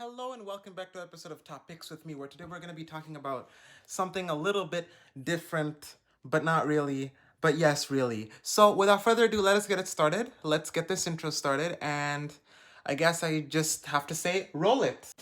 Hello and welcome back to an episode of Topics with me, where today we're going to be talking about something a little bit different, but not really, but yes, really. So without further ado, let us get it started. Let's get this intro started, and I guess I just have to say, roll it.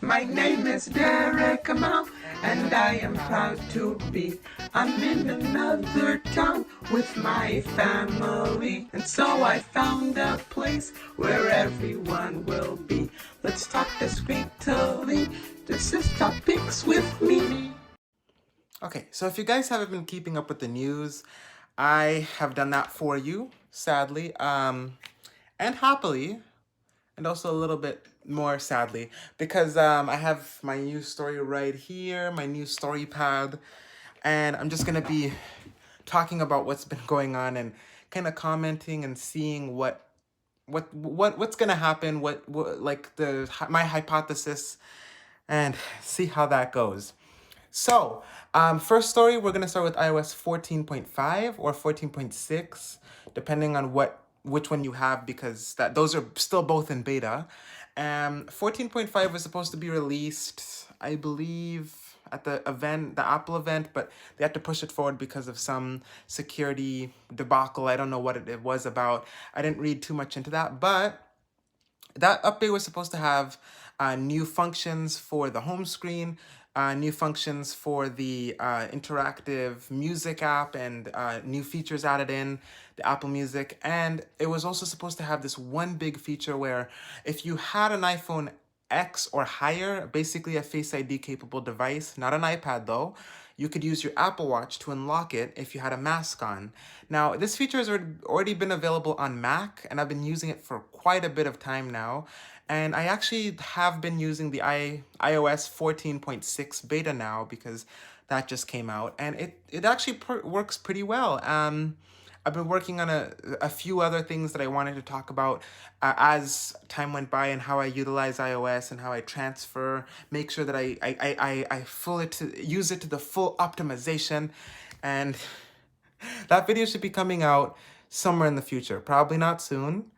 My name is Derek Amount, and I am proud to be. I'm in another town with my family, and so I found a place where everyone will be. Let's talk discreetly. This is Topics with me. Okay, so if you guys haven't been keeping up with the news, I have done that for you, sadly, and happily, and also a little bit more sadly, because I have my new story right here, my new story pad, and I'm just gonna be talking about what's been going on and kind of commenting and seeing what's gonna happen, what like my hypothesis, and see how that goes. So, first story, we're gonna start with iOS 14.5 or 14.6, depending on which one you have, because those are still both in beta. 14.5 was supposed to be released, I believe, at the event, the Apple event, but they had to push it forward because of some security debacle. I don't know what it was about. I didn't read too much into that, but that update was supposed to have new functions for the home screen, new functions for the interactive music app, and new features added in the Apple Music. And it was also supposed to have this one big feature where if you had an iPhone X or higher, basically a Face ID capable device, not an iPad though, you could use your Apple Watch to unlock it if you had a mask on. Now, this feature has already been available on Mac, and I've been using it for quite a bit of time now. And I actually have been using the iOS 14.6 beta now because that just came out, and it actually works pretty well. I've been working on a few other things that I wanted to talk about as time went by, and how I utilize iOS and how I transfer, make sure that I use it to the full optimization, and that video should be coming out somewhere in the future. Probably not soon,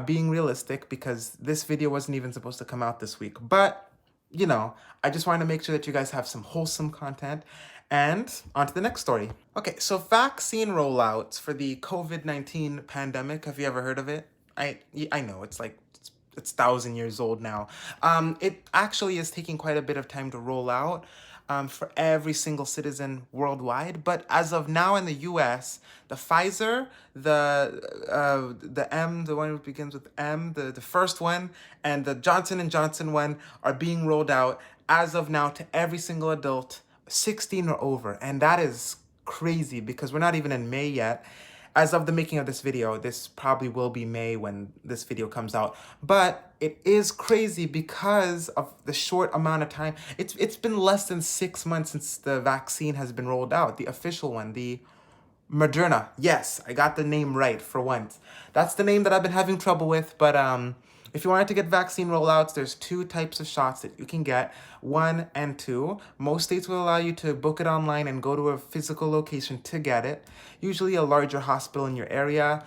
being realistic, because this video wasn't even supposed to come out this week. But, I just wanted to make sure that you guys have some wholesome content. And on to the next story. Okay, so vaccine rollouts for the COVID-19 pandemic. Have you ever heard of it? I know, it's like, it's 1,000 years old now. It actually is taking quite a bit of time to roll out for every single citizen worldwide. But as of now in the U.S., the Pfizer, the one that begins with M, the first one, and the Johnson & Johnson one are being rolled out as of now to every single adult 16 or over. And that is crazy because we're not even in May yet. As of the making of this video, this probably will be May when this video comes out. But it is crazy because of the short amount of time. It's been less than 6 months since the vaccine has been rolled out, the official one, the Moderna. Yes, I got the name right for once. That's the name that I've been having trouble with, but if you wanted to get vaccine rollouts, there's 2 types of shots that you can get, 1 and 2. Most states will allow you to book it online and go to a physical location to get it, usually a larger hospital in your area.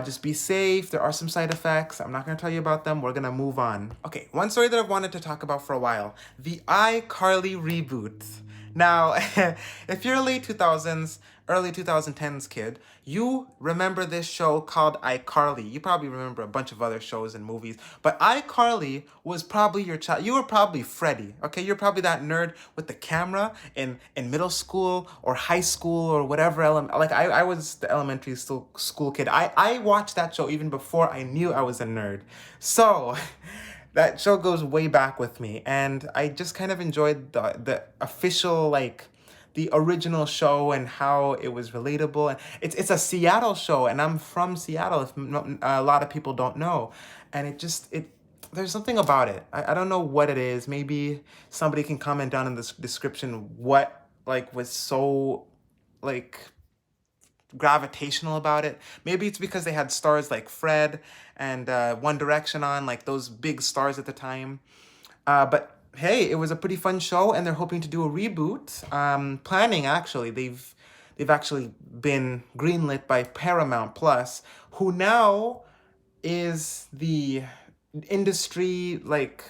Just be safe. There are some side effects. I'm not going to tell you about them. We're going to move on. Okay, one story that I've wanted to talk about for a while, the iCarly Reboot. Now, if you're a late 2000s, early 2010s kid, you remember this show called iCarly. You probably remember a bunch of other shows and movies, but iCarly was probably your child. You were probably Freddie, okay? You're probably that nerd with the camera in middle school or high school or whatever. I was the elementary school kid. I watched that show even before I knew I was a nerd. So... that show goes way back with me, and I just kind of enjoyed the official, like, the original show and how it was relatable. And it's a Seattle show, and I'm from Seattle, if a lot of people don't know. And there's something about it. I don't know what it is. Maybe somebody can comment down in the description what, like, was so, like, gravitational about it. Maybe it's because they had stars like Fred and One Direction on, like those big stars at the time. But hey, it was a pretty fun show, and they're hoping to do a reboot. Planning, actually, they've actually been greenlit by Paramount Plus, who now is the industry like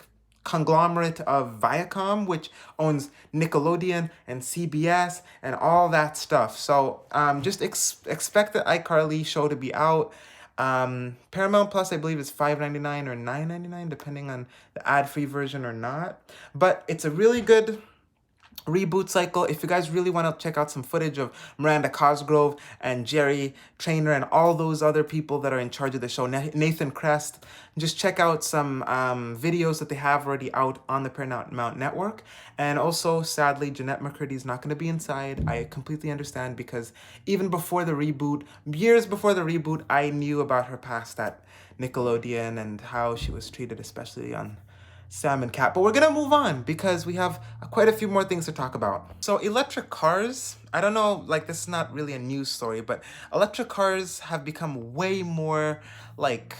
conglomerate of Viacom, which owns Nickelodeon and CBS and all that stuff. So just expect the iCarly show to be out. Paramount Plus, I believe, is $5.99 or $9.99, depending on the ad-free version or not. But it's a really good reboot cycle. If you guys really want to check out some footage of Miranda Cosgrove and Jerry Trainer and all those other people that are in charge of the show, Nathan Crest, just check out some videos that they have already out on the Paramount Network. And also, sadly, Jeanette McCurdy is not going to be inside. I completely understand, because even before the reboot, years before the reboot, I knew about her past at Nickelodeon and how she was treated, especially on Sam and Cat. But we're gonna move on because we have quite a few more things to talk about. So electric cars, I don't know, like this is not really a news story, but electric cars have become way more like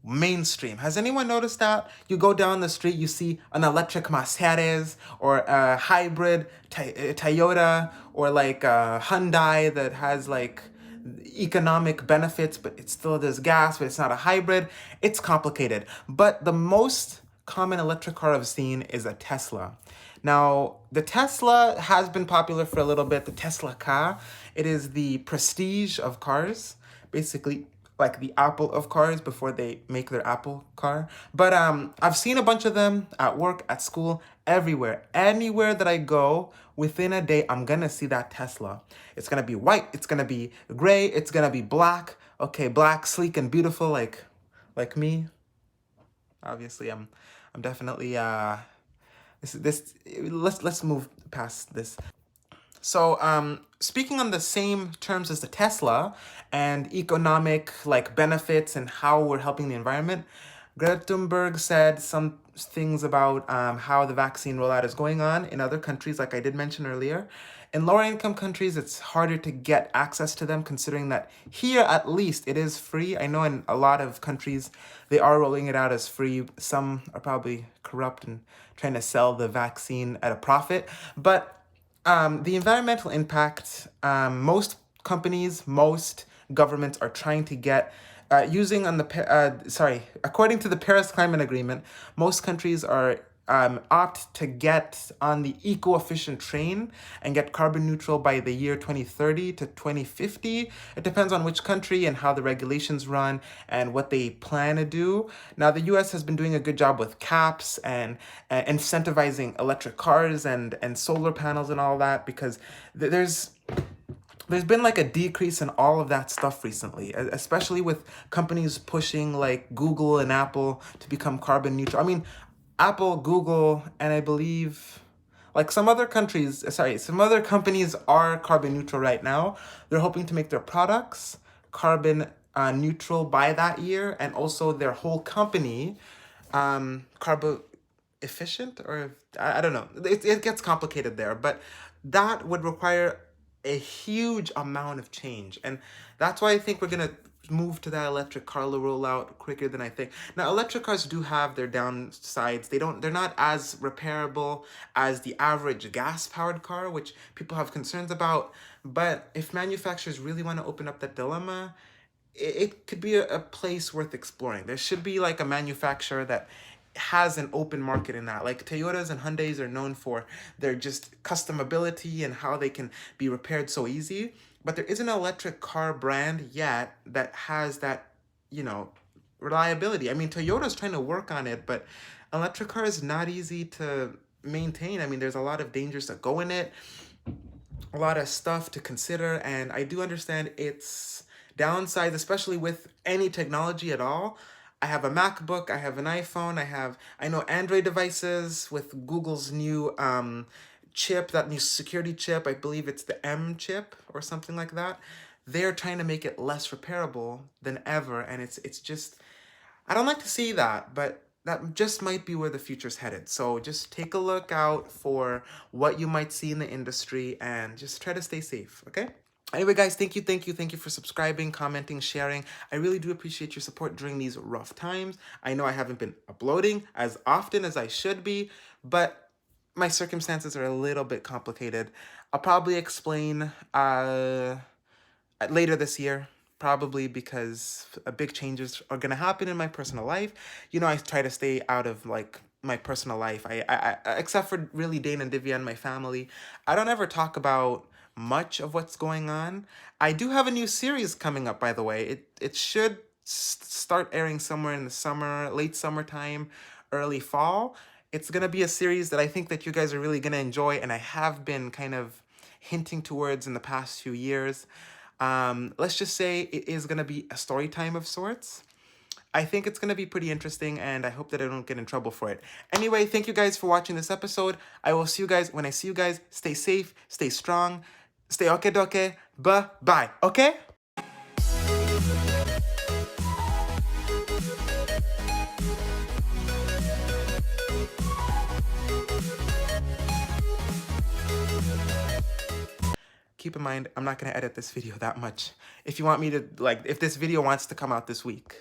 mainstream. Has anyone noticed that? You go down the street, you see an electric Mercedes or a hybrid Toyota or like a Hyundai that has like economic benefits, but it still does gas, but it's not a hybrid. It's complicated. But the most common electric car I've seen is a Tesla. Now, the Tesla has been popular for a little bit, the Tesla car. It is the prestige of cars, basically like the Apple of cars before they make their Apple car. But I've seen a bunch of them at work, at school, everywhere. Anywhere that I go, within a day, I'm gonna see that Tesla. It's gonna be white, it's gonna be gray, it's gonna be black. Okay, black, sleek, and beautiful, like me. Obviously, I'm definitely this let's move past this. So, speaking on the same terms as the Tesla and economic like benefits and how we're helping the environment, Greta Thunberg said some things about how the vaccine rollout is going on in other countries, like I did mention earlier. In lower income countries, it's harder to get access to them, considering that here at least it is free. I know in a lot of countries they are rolling it out as free. Some are probably corrupt and trying to sell the vaccine at a profit, but the environmental impact, most companies, most governments are trying to get, according to the Paris Climate Agreement, most countries are opt to get on the eco-efficient train and get carbon neutral by the year 2030 to 2050. It depends on which country and how the regulations run and what they plan to do. Now, the US has been doing a good job with caps and incentivizing electric cars and solar panels and all that, because there's been like a decrease in all of that stuff recently, especially with companies pushing like Google and Apple to become carbon neutral. I mean, Apple, Google, and I believe like some other companies are carbon neutral right now. They're hoping to make their products carbon neutral by that year, and also their whole company carbon efficient, or I don't know. It gets complicated there, but that would require a huge amount of change. And that's why I think we're going to move to that electric car rollout quicker than I think. Now, electric cars do have their downsides. They're not as repairable as the average gas-powered car, which people have concerns about. But if manufacturers really want to open up that dilemma, it could be a place worth exploring. There should be like a manufacturer that has an open market in that. Like Toyotas and Hyundais are known for their just customability and how they can be repaired so easy. But there isn't an electric car brand yet that has that, reliability. I mean, Toyota's trying to work on it, but electric car is not easy to maintain. I mean, there's a lot of dangers that go in it, a lot of stuff to consider, and I do understand its downsides, especially with any technology at all. I have a MacBook, I have an iPhone, I know Android devices with Google's new chip, that new security chip, I believe it's the M chip or something like that. They're trying to make it less repairable than ever, and it's just, I don't like to see that, but that just might be where the future's headed. So just take a look out for what you might see in the industry and just try to stay safe, okay? Anyway, guys, thank you for subscribing, commenting, sharing. I really do appreciate your support during these rough times. I know I haven't been uploading as often as I should be, but my circumstances are a little bit complicated. I'll probably explain later this year. probably because big changes are gonna happen in my personal life. You know, I try to stay out of like my personal life. Except for really Dane and Divya and my family, I don't ever talk about much of what's going on. I do have a new series coming up, by the way. It should start airing somewhere in the summer, late summertime, early fall. It's gonna be a series that I think that you guys are really gonna enjoy, and I have been kind of hinting towards in the past few years. Let's just say it is gonna be a story time of sorts. I think it's gonna be pretty interesting, and I hope that I don't get in trouble for it. Anyway, thank you guys for watching this episode. I will see you guys when I see you guys. Stay safe, stay strong, stay okay doke, bye, okay? Keep in mind, I'm not gonna edit this video that much. If you want me to, like, if this video wants to come out this week.